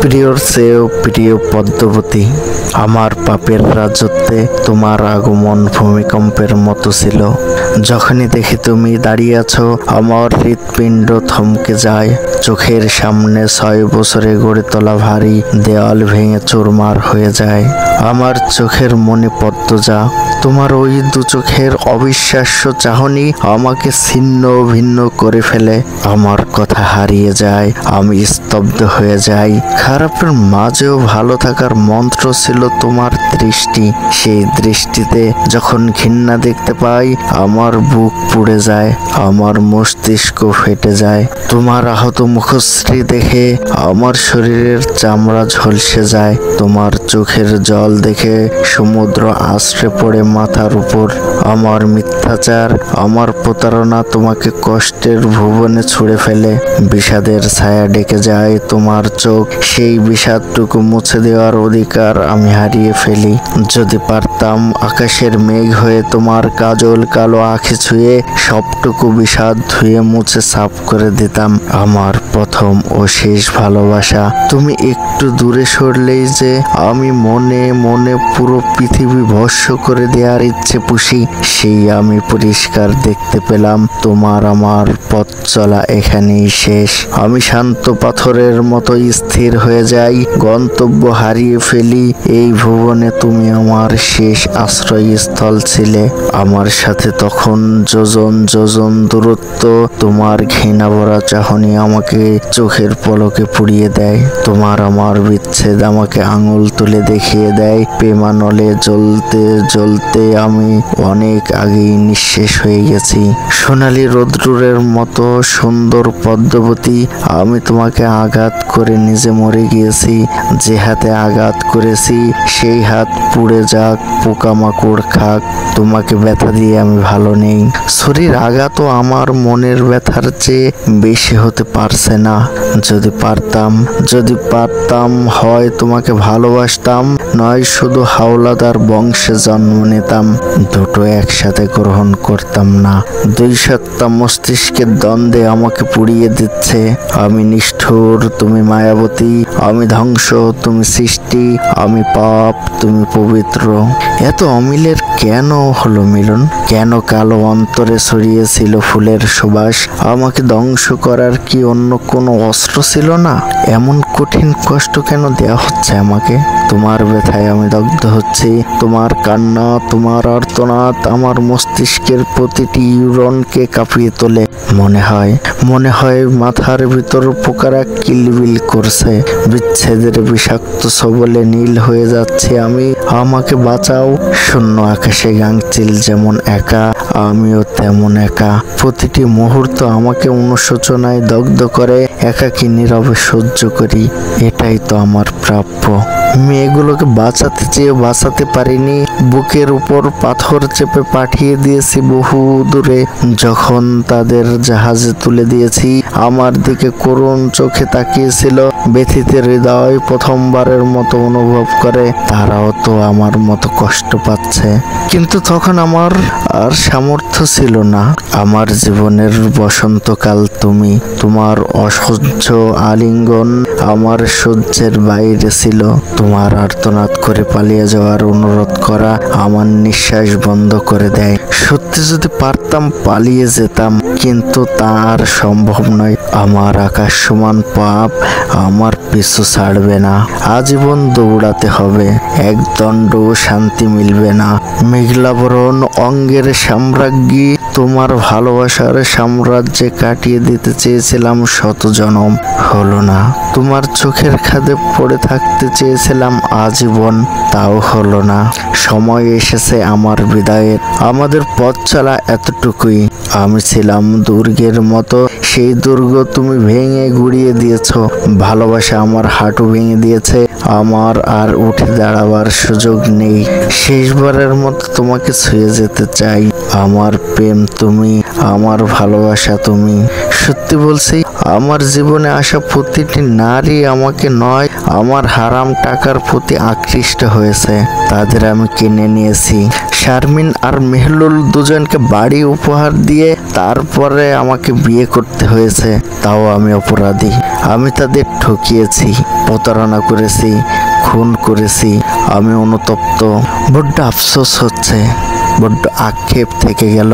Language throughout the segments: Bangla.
প্রিয়র চেয়েও প্রিয় পদ্মবতী, আমার পাপের রাজত্বে তোমার আগমন ভূমিকম্পের মতো ছিল। যখনই দেখি তুমি দাঁড়িয়ে আছো, আমার হৃৎপিণ্ড থমকে যায়। চোখের সামনে 6 বছরে গড়ে তোলা ভারী দেওয়াল ভেঙে চুরমার হয়ে যায়। আমার চোখের মনে পদ্মজা, তোমার ওই দু চোখের অবিশ্বাস্য চাহনি আমাকে ছিন্ন ভিন্ন করে ফেলে। আমার কথা হারিয়ে যায়, আমি স্তব্ধ হয়ে যাই। খারাপের মাঝেও ভালো থাকার মন্ত্র ছিল তোমার দৃষ্টি। সেই দৃষ্টিতে যখন ঘৃণা দেখতে পাই, আমার বুক পুড়ে যায়, আমার মস্তিষ্ক ফেটে যায়। তোমার আহত মুখশ্রী দেখে আমার শরীরের চামড়া ঝলসে যায়। তোমার চোখের জল দেখে সমুদ্র আছড়ে পড়ে মাথার উপর। আমার মিথ্যাচার, আমার প্রতারণা তোমাকে কষ্টের ভুবনে ছুঁড়ে ফেলে। বিষাদের ছায়া ডেকে যায় তোমার চোখ। সেই বিষাদটুকু মুছে দেওয়ার অধিকার আমি হারিয়ে ফেলি। যদি পারতাম আকাশের মেঘ হয়ে তোমার কাজল কালো আঁখি ছুঁয়ে সবটুকু বিষাদ ধুয়ে মুছে সাফ করে দিতাম। আমার প্রথম ও শেষ ভালোবাসা, তুমি একটু দূরে সরলেই যে আমি মনে মনে পুরো পৃথিবী ভস্ম করে দেওয়ার ইচ্ছে পুষি। সেই আমি পরিষ্কার দেখতে পেলাম তোমার আমার পথ চলা এখানেই শেষ। আমি শান্ত পাথরের মতো স্থির হয়ে যাই, গন্তব্য হারিয়ে ফেলি। এই ভুবনে তুমি আমার শেষ আশ্রয়স্থল ছিলে। আমার সাথে তখন যোজন যোজন দূরত্ব। তোমার ঘৃণা ভরা চাহনি আমাকে চোখের পলকে পুড়িয়ে দেয়। তোমার আমার বিচ্ছেদ আমাকে আঙুল তুলে দেখিয়ে দেয় প্রেমানলে জ্বলতে জ্বলতে আমি অনেক আগেই নিঃশেষ হয়ে গেছি। সোনালী রোদ্দুরের মতো সুন্দর পদ্মবতী, আমি তোমাকে আঘাত করে নিজে মরে গিয়েছি। যে হাতে আঘাত করেছি সেই হাত পুড়ে যাক, পোকামাকড় খাক, তোমাকে ব্যথা দিয়ে আমি ভালো নেই। শরীর আঘাতও আমার মনের ব্যথার চেয়ে বেশি হতে পারছে না। যদি পারতাম হয় তোমাকে ভালোবাসতাম, নয় শুধু হাওলাদার বংশে জন্ম নিতাম। দুটো একসাথে গ্রহণ করতাম না। দুই সত্তা মস্তিষ্কের দ্বন্দ্বে আমাকে পুড়িয়ে দিচ্ছে। আমি নিষ্ঠুর, তুমি মায়াবতী। আমি ধ্বংস, তুমি সৃষ্টি। আমি পাপ, তুমি পবিত্র। এত অমিলের কেন হলো মিলন? কেন কালো অন্তরে ছড়িয়েছিল ফুলের সুবাস? আমাকে ধ্বংস করার কি অন্য কোনো অস্ত্র ছিল না? এমন কঠিন কষ্ট কেন দেয়া হচ্ছে আমাকে? তোমার ব্যথায় আমি দগ্ধ হচ্ছি। তোমার কান্না, তোমার আর্তনাদ আমার মস্তিষ্কের প্রতিটি ইউরনকে কাঁপিয়ে তোলে। মনে হয় মাথার ভিতর পোকারা কিলবিল করছে। বিচ্ছেদের বিষাক্ত সবলে নীল হয়ে যাচ্ছে আমি। আমাকে বাঁচাও। শূন্য আকাশে গাংচিল যেমন একা, আমিও তেমন একা। প্রতিটি মুহূর্ত আমাকে অনুশোচনায় দগ্ধ করে। একাকী নীরবে সহ্য করি। এটাই তো আমার প্রাপ্য। মেয়েগুলোকে বাঁচাতে চেয়ে বাঁচাতে পারিনি। বুকের উপর পাথর চেপে পাঠিয়ে দিয়েছি বহু দূরে। যখন তাদের জাহাজে তুলে দিয়েছি, আমার দিকে করুণ চোখে তাকিয়েছিল। ব্যথিত হৃদয় প্রথমবারের মতো অনুভব করে তারাও তো আমার মতো কষ্ট পাচ্ছে। কিন্তু তখন আমার আর সামর্থ্য ছিল না। আমার জীবনের বসন্তকাল তুমি। তোমার অসহ্য আলিঙ্গন আমার সহ্যের বাইরে ছিল। তোমার আর্তনাদ করে পালিয়ে যাওয়ার অনুরোধ করা আমার নিঃশ্বাস বন্ধ করে দেয়। সত্যি যদি পারতাম পালিয়ে যেতাম, কিন্তু তা আর সম্ভব নয়। আমার আকাশ সমান পাপ আমার পিছু ছাড়বে না। আজীবন দৌড়াতে হবে। এক দণ্ড শান্তি মিলবে না। মেঘলাবরণ অঙ্গের সাম্রাজ্ঞী তোমার ভালোবাসার সাম্রাজ্যে কাটিয়ে দিতে চেয়েছিলাম শত জনম, হলো না। তোমার চোখের খাদে পড়ে থাকতে চেয়েছিলাম আজীবন, তাও হলো না। সময় এসেছে আমার বিদায়ের। আমাদের পথ চলা এতটুকুই। আমি ছিলাম দুর্গের মতো। সেই দুর্গ তুমি ভেঙে গুড়িয়ে দিয়েছ। ভালোবাসা আমার হাঁটু ভেঙে দিয়েছে। আমার আর উঠে দাঁড়াবার সুযোগ নেই। শেষবারের মতো তোমাকে ছুঁয়ে যেতে চাই। আমার প্রেম তুমি, আমার ভালোবাসা তুমি। সত্যি বলছি, আমার জীবনে আসা প্রতিটি নারী আমাকে নয়, আমার হারাম টাকার প্রতি আকৃষ্ট হয়েছে। তাদের আমি কিনে নিয়েছি। শারমিন আর মেহলুল দুজনকে বাড়ি উপহার দিয়ে তারপরে আমাকে বিয়ে করতে করতে হয়েছে, তাও আমি অপরাধী। আমি তাদের ঠকিয়েছি, প্রতারণা করেছি, খুন করেছি। আমি অনুতপ্ত, বড্ড আফসোস হচ্ছে, বড্ড আক্ষেপ থেকে গেল।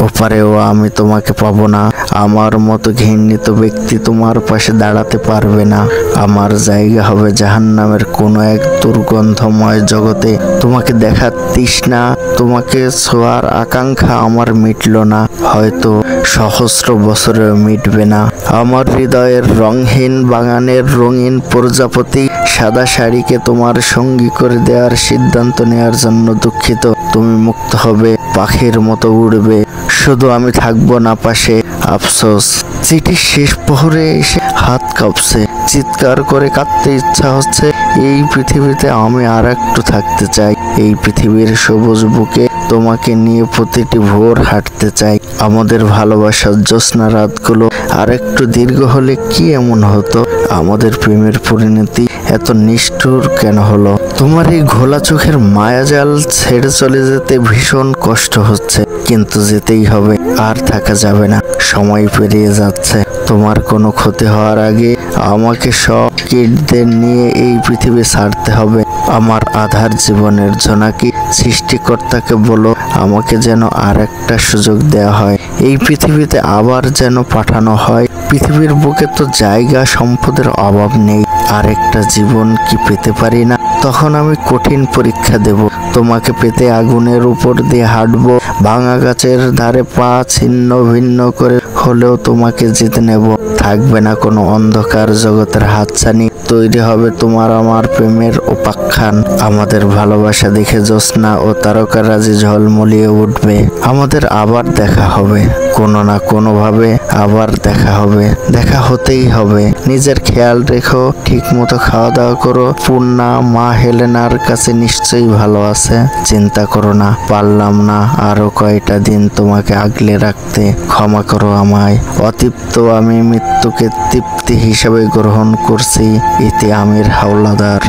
ওপারেও আমি তোমাকে পাবো না। আমার মতো ঘৃণিত ব্যক্তি তোমার পাশে দাঁড়াতে পারবে না। আমার জায়গা হবে জাহান্নামের কোনো এক দুর্গন্ধময় জগতে। তোমাকে দেখার তৃষ্ণা, তোমাকে ছোঁয়ার আকাঙ্ক্ষা আমার মিটল না, হয়তো সহস্র বছরেও মিটবে না। আমার হৃদয়ের রঙহীন বাগানের রঙিন প্রজাপতি সাদা শাড়িকে তোমার সঙ্গী করে দেওয়ার সিদ্ধান্ত নেওয়ার জন্য দুঃখিত। তুমি মুক্ত হবে, পাখির মতো উড়বে, শুধু আমি থাকবো না পাশে। আফসোস। চিঠির শেষ প্রহরে এসে হাত কাঁপছে, চিৎকার করে কাঁদতে ইচ্ছা হচ্ছে। এই পৃথিবীতে আমি আর একটু থাকতে চাই। এই পৃথিবীর সবুজ বুকে তোমাকে নিয়ে প্রতিটি ভোর হাঁটতে চাই। আমাদের ভালোবাসার জ্যোৎস্না রাতগুলো আর একটু দীর্ঘ হলে কি এমন হতো? আমাদের প্রেমের পরিণতি এত নিষ্ঠুর কেন হলো? তোমার এই ঘোলা চোখের মায়াজাল ছেড়ে চলে যেতে ভীষণ কষ্ট হচ্ছে, কিন্তু যেতেই হবে, আর থাকা যাবে না। সময় পেরিয়ে যাচ্ছে, তোমার কোনো ক্ষতি হওয়ার আগে আমাকে সব কিডদের নিয়ে এই পৃথিবী ছাড়তে হবে। আমার আধার জীবনের জোনাকি সৃষ্টিকর্তাকে বলো আমাকে যেন আর একটা সুযোগ দেওয়া হয়, এই পৃথিবীতে আবার যেন পাঠানো হয়। পৃথিবীর বুকে তো জায়গা সম্পদের অভাব নেই, আর একটা জীবন কি পেতে পারি না? তখন আমি কঠিন পরীক্ষা দেব। তোমাকে পেতে আগুনের উপর দিয়ে হাঁটবো, ভাঙা গাছের ধারে পা ছিন্ন ভিন্ন করে হলেও তোমাকে জিতে নেব। থাকবে না কোনো অন্ধকার জগতের হাতছানি, তৈরি হবে তোমার আমার প্রেমের উপাখ্যান। আমাদের ভালোবাসা দেখে জ্যোৎস্না ও তারকারাজি ঝলমলিয়ে উঠবে। আমাদের আবার দেখা হবে, কোনো না কোনো ভাবে আবার দেখা হবে, দেখা হতেই হবে। নিজের খেয়াল রেখো, ঠিক মতো খাওয়া দাওয়া করো। পূর্ণা মা হেলেনার কাছে নিশ্চয়ই ভালো আছে, চিন্তা করো না। পারলাম না আরো কয়টা দিন তোমাকে আগলে রাখতে, ক্ষমা করো আমায়। অতৃপ্ত আমি মৃত্যুকে তৃপ্তি হিসাবে গ্রহণ করছি। ইতি আমির হাওলাদার।